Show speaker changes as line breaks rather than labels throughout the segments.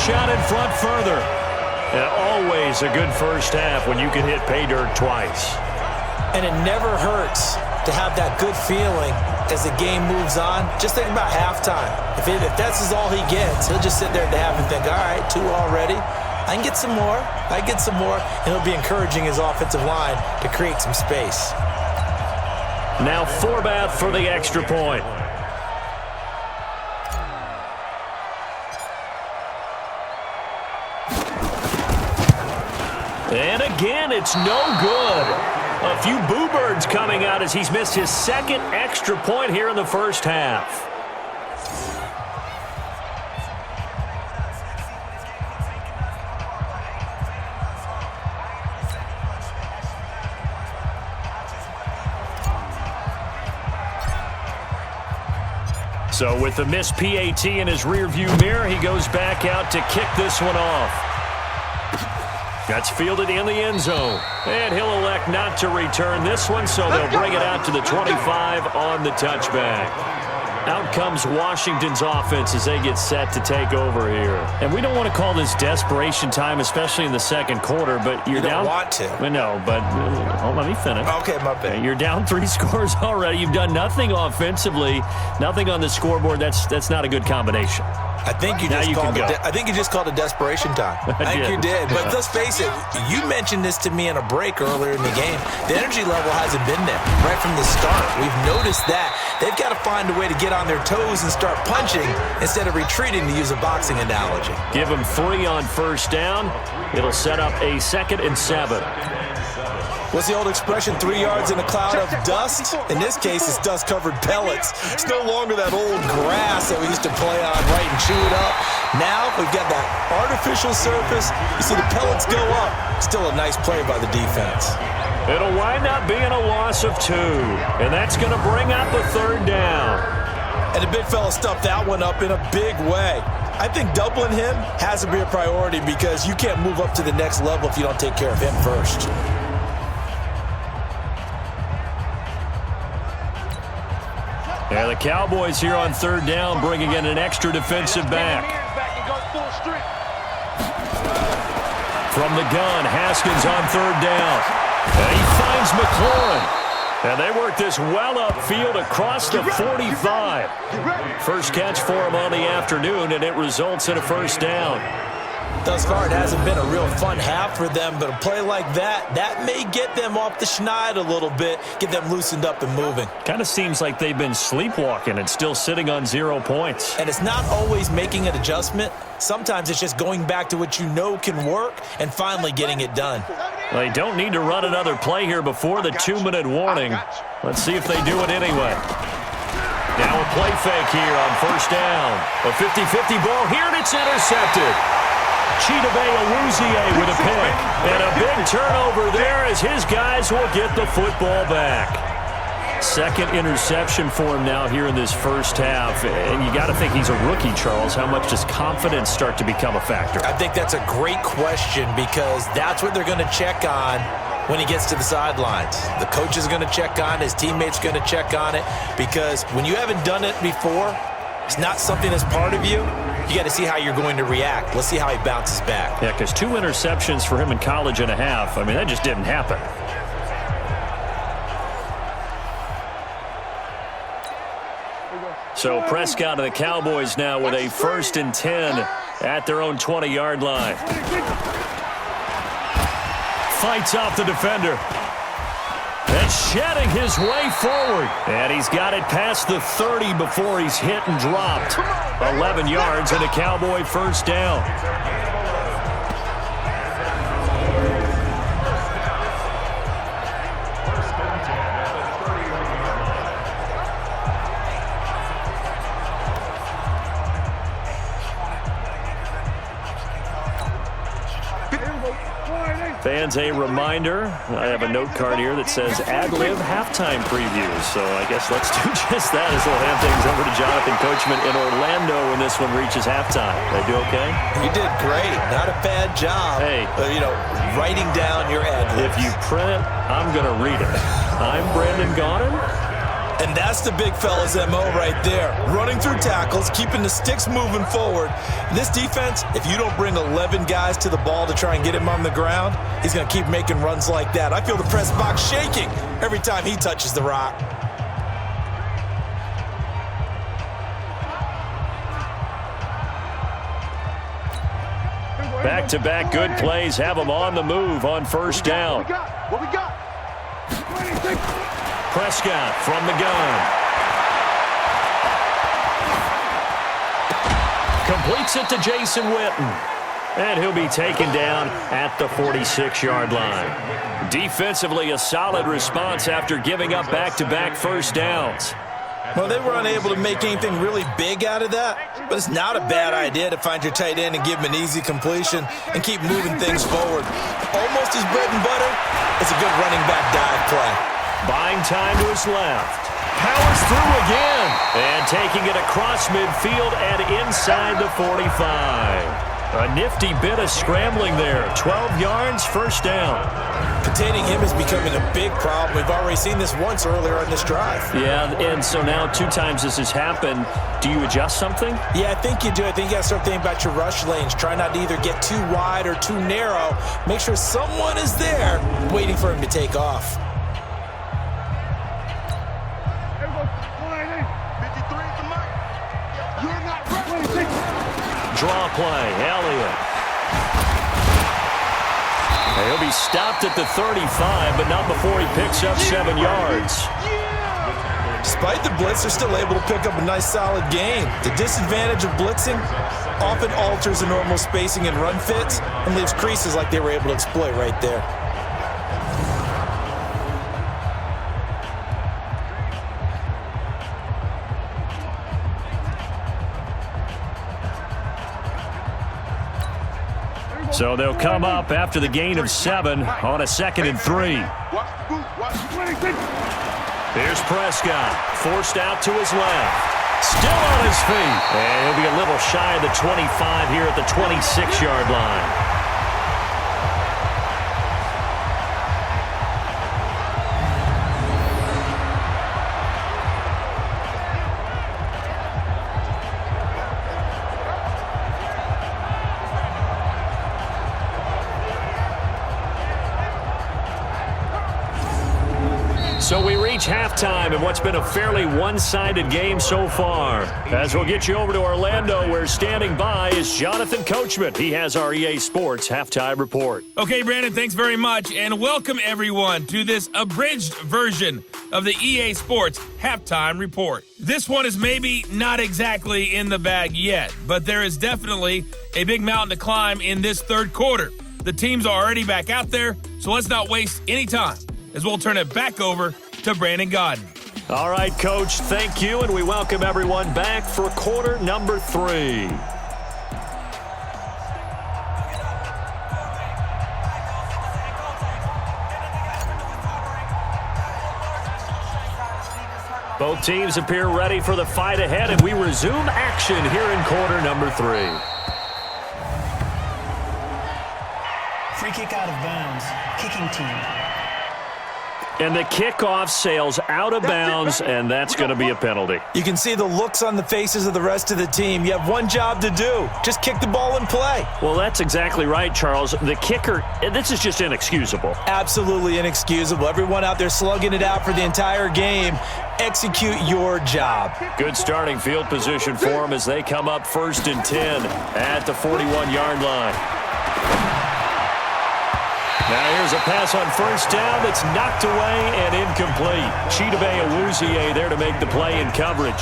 shot in front further. And always a good first half when you can hit pay dirt twice.
And it never hurts to have that good feeling as the game moves on. Just think about halftime. If that's all he gets, he'll just sit there at the half and think, all right, 2 already. I can get some more. I can get some more. And he'll be encouraging his offensive line to create some space.
Now Forbath for the extra point. And again, it's no good. A few boo birds coming out as he's missed his second extra point here in the first half. So with the missed PAT in his rearview mirror, he goes back out to kick this one off. That's fielded in the end zone. And he'll elect not to return this one, so they'll bring it out to the 25 on the touchback. Out comes Washington's offense as they get set to take over here. And we don't want to call this desperation time, especially in the second quarter, but you're down.
You don't want to.
No, but let me finish.
Okay, my bad.
You're down 3 scores already. You've done nothing offensively, nothing on the scoreboard. That's not a good combination.
I think you just called it desperation time. I think you did. But let's face it, you mentioned this to me in a break earlier in the game. The energy level hasn't been there right from the start. We've noticed that. They've got to find a way to get on their toes and start punching instead of retreating, to use a boxing analogy.
Give them 3 on first down. It'll set up a 2nd and 7.
What's the old expression, 3 yards in a cloud of dust? In this case, it's dust-covered pellets. It's no longer that old grass that we used to play on, right, and chew it up. Now we've got that artificial surface. You see the pellets go up. Still a nice play by the defense.
It'll wind up being a loss of 2, and that's going to bring up a 3rd down.
And the big fella stuffed that one up in a big way. I think doubling him has to be a priority because you can't move up to the next level if you don't take care of him first.
Yeah, the Cowboys here on 3rd down, bringing in an extra defensive back. From the gun, Haskins on 3rd down. And he finds McLaurin. And they work this well upfield across the 45. First catch for him on the afternoon, and it results in a 1st down.
Thus far, it hasn't been a real fun half for them, but a play like that may get them off the schneid a little bit, get them loosened up and moving.
Kind of seems like they've been sleepwalking and still sitting on 0 points.
And it's not always making an adjustment. Sometimes it's just going back to what you know can work and finally getting it done.
They don't need to run another play here before the 2-minute warning. Let's see if they do it anyway. Now a play fake here on 1st down. A 50-50 ball here, and it's intercepted. Chidobe Awuzie with a pick. And a big turnover there as his guys will get the football back. 2nd interception for him now here in this first half. And you got to think he's a rookie, Charles. How much does confidence start to become a factor?
I think that's a great question because that's what they're going to check on when he gets to the sidelines. The coach is going to check on, his teammates going to check on it, because when you haven't done it before, it's not something that's part of you. You got to see how you're going to react. Let's see how he bounces back.
Yeah, because 2 interceptions for him in college and a half. I mean, that just didn't happen. So Prescott and the Cowboys now with a 1st and 10 at their own 20-yard line. Fights off the defender. And shedding his way forward. And he's got it past the 30 before he's hit and dropped. 11 yards and a Cowboy 1st down. Fans, a reminder, I have a note card here that says ad-lib halftime previews. So I guess let's do just that as we'll hand things over to Jonathan Coachman in Orlando when this one reaches halftime. Did I do okay?
You did great. Not a bad job.
Hey.
Writing down your ad-libs.
If you print it, I'm going to read it. I'm Brandon Gaudin.
And that's the big fella's MO right there. Running through tackles, keeping the sticks moving forward. This defense, if you don't bring 11 guys to the ball to try and get him on the ground, he's going to keep making runs like that. I feel the press box shaking every time he touches the rock.
Back-to-back good plays have them on the move on first down.
What we got?
Prescott from the gun. Completes it to Jason Witten. And he'll be taken down at the 46-yard line. Defensively, a solid response after giving up back-to-back first downs.
Well, they were unable to make anything really big out of that, but it's not a bad idea to find your tight end and give him an easy completion and keep moving things forward. Almost his bread and butter. It's a good running back dive play.
Buying time to his left. Powers through again. And taking it across midfield and inside the 45. A nifty bit of scrambling there. 12 yards, first down.
Containing him is becoming a big problem. We've already seen this once earlier on this drive.
Yeah, and so now 2 times this has happened. Do you adjust something?
Yeah, I think you do. I think you got to start thinking about your rush lanes. Try not to either get too wide or too narrow. Make sure someone is there waiting for him to take off.
Draw play, Elliott. He'll be stopped at the 35, but not before he picks up 7 yards.
Despite the blitz, they're still able to pick up a nice solid gain. The disadvantage of blitzing often alters the normal spacing and run fits and leaves creases like they were able to exploit right there.
So they'll come up after the gain of 7 on a 2nd and 3. Here's Prescott, forced out to his left. Still on his feet. And he'll be a little shy of the 25 here at the 26-yard line. So we reach halftime in what's been a fairly one-sided game so far. As we'll get you over to Orlando, where standing by is Jonathan Coachman. He has our EA Sports halftime report.
Okay, Brandon, thanks very much, and welcome everyone to this abridged version of the EA Sports halftime report. This one is maybe not exactly in the bag yet, but there is definitely a big mountain to climb in this third quarter. The teams are already back out there, so let's not waste any time, as we'll turn it back over to Brandon Godden.
All right, Coach, thank you, and we welcome everyone back for quarter number 3. Both teams appear ready for the fight ahead, and we resume action here in quarter number 3.
Free kick out of bounds. Kicking team.
And the kickoff sails out of bounds, and that's going to be a penalty.
You can see the looks on the faces of the rest of the team. You have one job to do. Just kick the ball and play.
Well, that's exactly right, Charles. The kicker, this is just inexcusable.
Absolutely inexcusable. Everyone out there slugging it out for the entire game. Execute your job.
Good starting field position for them as they come up 1st and 10 at the 41-yard line. Now here's a pass on first down that's knocked away and incomplete. Chidobe Awuzie there to make the play in coverage.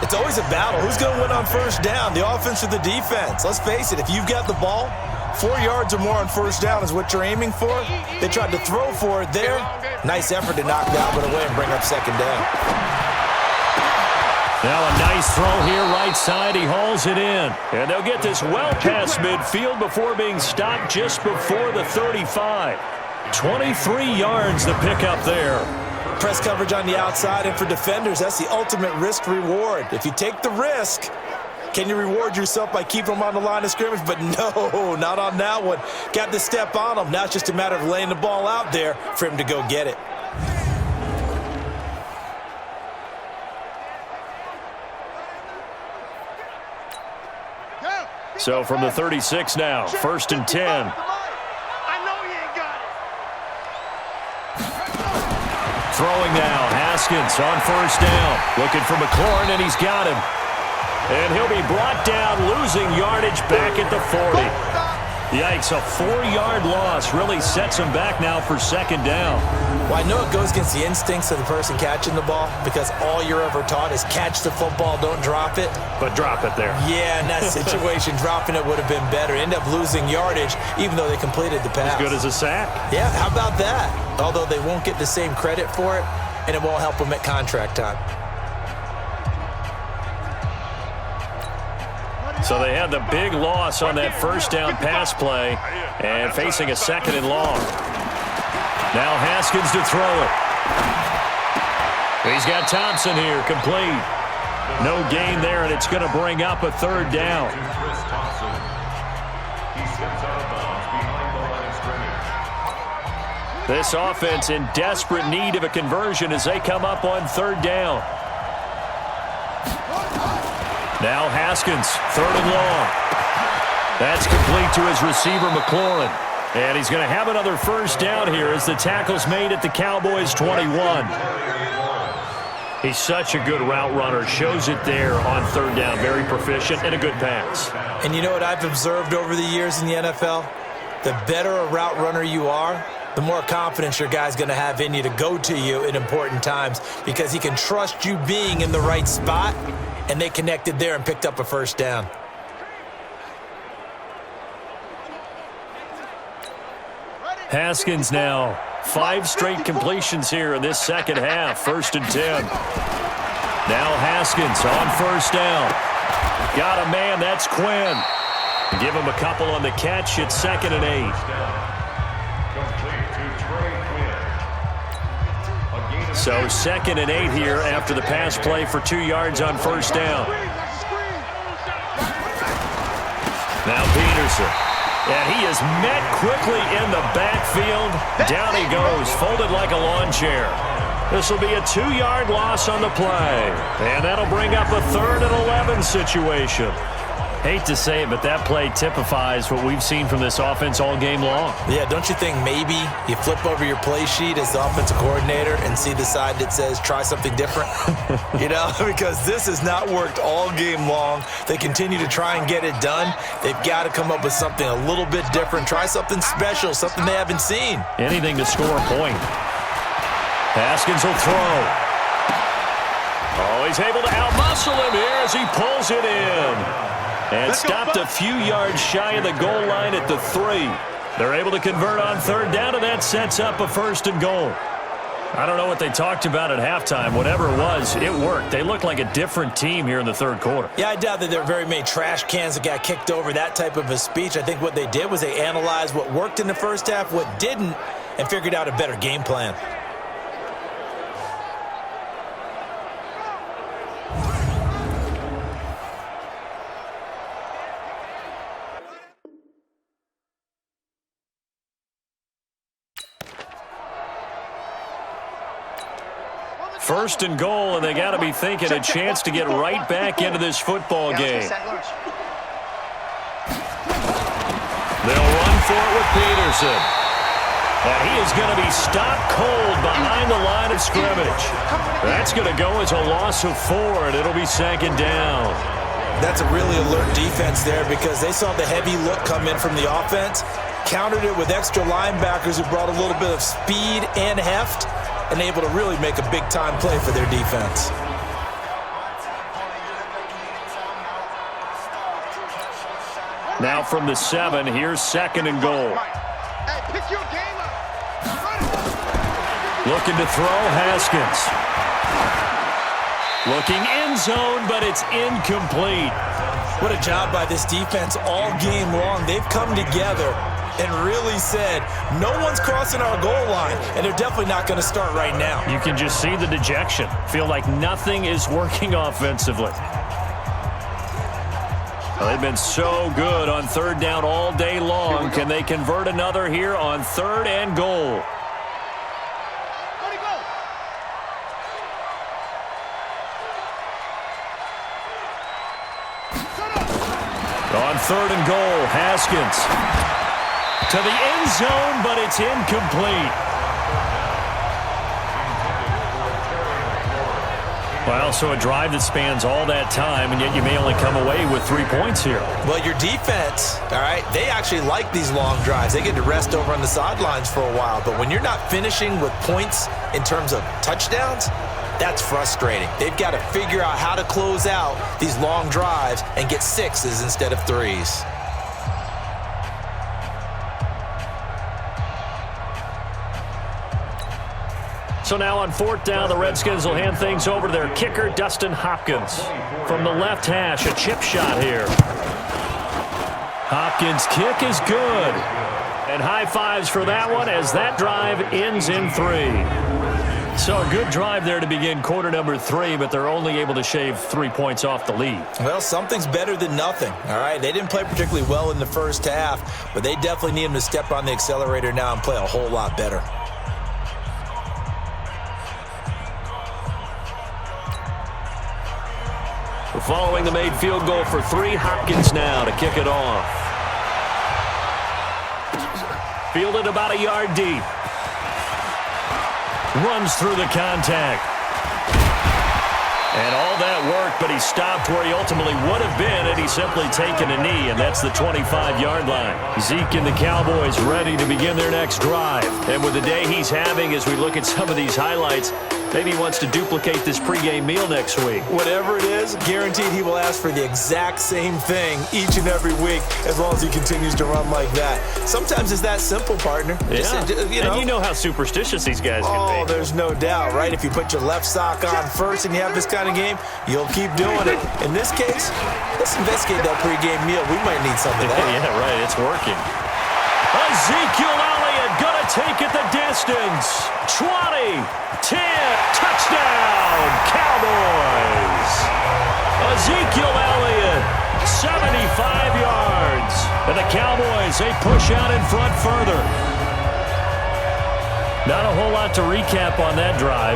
It's always a battle. Who's going to win on first down, the offense or the defense? Let's face it, if you've got the ball, 4 yards or more on first down is what you're aiming for. They tried to throw for it there. Nice effort to knock Dalvin away and bring up 2nd down.
Now a nice throw here, right side. He hauls it in. And they'll get this well past midfield before being stopped just before the 35. 23 yards to pick up there.
Press coverage on the outside, and for defenders, that's the ultimate risk-reward. If you take the risk, can you reward yourself by keeping them on the line of scrimmage? But no, not on that one. Got to step on them. Now it's just a matter of laying the ball out there for him to go get it.
So from the 36 now, 1st and 10. Throwing now, Haskins on 1st down. Looking for McLaurin, and he's got him. And he'll be brought down, losing yardage back at the 40. Yikes, a 4-yard loss really sets him back now for 2nd down.
Well, I know it goes against the instincts of the person catching the ball because all you're ever taught is catch the football, don't drop it.
But drop it there.
Yeah, in that situation, dropping it would have been better. End up losing yardage even though they completed the pass.
As good as a sack.
Yeah, how about that? Although they won't get the same credit for it, and it won't help them at contract time.
So they had the big loss on that 1st down pass play and facing a 2nd and long. Now Haskins to throw it. He's got Thompson here, complete. No gain there, and it's going to bring up a 3rd down. This offense in desperate need of a conversion as they come up on 3rd down. Now Haskins, 3rd and long. That's complete to his receiver, McLaurin. And he's going to have another 1st down here as the tackle's made at the Cowboys' 21. He's such a good route runner. Shows it there on 3rd down. Very proficient and a good pass.
And you know what I've observed over the years in the NFL? The better a route runner you are, the more confidence your guy's going to have in you to go to you in important times because he can trust you being in the right spot, and they connected there and picked up a 1st down.
Haskins now. 5 straight completions here in this 2nd half. 1st and 10. Now Haskins on 1st down. Got a man. That's Quinn. Give him a couple on the catch. It's 2nd and 8. So 2nd and 8 here after the pass play for 2 yards on 1st down. Now Peterson. And he is met quickly in the backfield. Down he goes, folded like a lawn chair. This will be a 2-yard loss on the play. And that'll bring up a 3rd and 11 situation. Hate to say it, but that play typifies what we've seen from this offense all game long.
Yeah, don't you think maybe you flip over your play sheet as the offensive coordinator and see the side that says try something different? You know, because this has not worked all game long. They continue to try and get it done. They've got to come up with something a little bit different. Try something special, something they haven't seen.
Anything to score a point. Haskins will throw. Oh, he's able to outmuscle him here as he pulls it in. And stopped a few yards shy of the goal line at the 3. They're able to convert on 3rd down, and that sets up a 1st and goal. I don't know what they talked about at halftime. Whatever it was, it worked. They looked like a different team here in the 3rd quarter.
Yeah, I doubt that there were very many trash cans that got kicked over, that type of a speech. I think what they did was they analyzed what worked in the 1st half, what didn't, and figured out a better game plan.
First and goal, and they got to be thinking a chance to get right back into this football game. They'll run for it with Peterson. And he is going to be stopped cold behind the line of scrimmage. That's going to go as a loss of 4, and it'll be 2nd down.
That's a really alert defense there because they saw the heavy look come in from the offense, countered it with extra linebackers who brought a little bit of speed and heft, and able to really make a big-time play for their defense.
Now from the 7, here's 2nd and goal. Looking to throw, Haskins. Looking end zone, but it's incomplete.
What a job by this defense all game long. They've come together and really said, no one's crossing our goal line, and they're definitely not going to start right now.
You can just see the dejection. Feel like nothing is working offensively. Well, they've been so good on 3rd down all day long. Can they convert another here on 3rd and goal? On 3rd and goal, Haskins. To the end zone, but it's incomplete. Well, so a drive that spans all that time, and yet you may only come away with 3 points here.
Well, your defense, all right, they actually like these long drives. They get to rest over on the sidelines for a while. But when you're not finishing with points in terms of touchdowns, that's frustrating. They've got to figure out how to close out these long drives and get 6s instead of 3s.
So now on 4th down, the Redskins will hand things over to their kicker, Dustin Hopkins. From the left hash, a chip shot here. Hopkins' kick is good. And high fives for that one as that drive ends in 3. So a good drive there to begin quarter number 3, but they're only able to shave 3 points off the lead.
Well, something's better than nothing, all right? They didn't play particularly well in the first half, but they definitely need them to step on the accelerator now and play a whole lot better.
Following the made field goal for 3, Hopkins now to kick it off. Fielded about a yard deep. Runs through the contact. And all that work, but he stopped where he ultimately would have been had he simply taken a knee, and that's the 25-yard line. Zeke and the Cowboys ready to begin their next drive. And with the day he's having, as we look at some of these highlights, maybe he wants to duplicate this pregame meal next week.
Whatever it is, guaranteed he will ask for the exact same thing each and every week as long as he continues to run like that. Sometimes it's that simple, partner.
Yeah.
Just,
and you know how superstitious these guys can be.
Oh, there's no doubt, right? If you put your left sock on first and you have this kind of game, you'll keep doing it. In this case, let's investigate that pregame meal. We might need some of that.
Yeah, right. It's working. Ezekiel Elliott gonna take it the distance. 20, 10, touchdown, Cowboys. Ezekiel Elliott, 75 yards. And the Cowboys, they push out in front further. Not a whole lot to recap on that drive.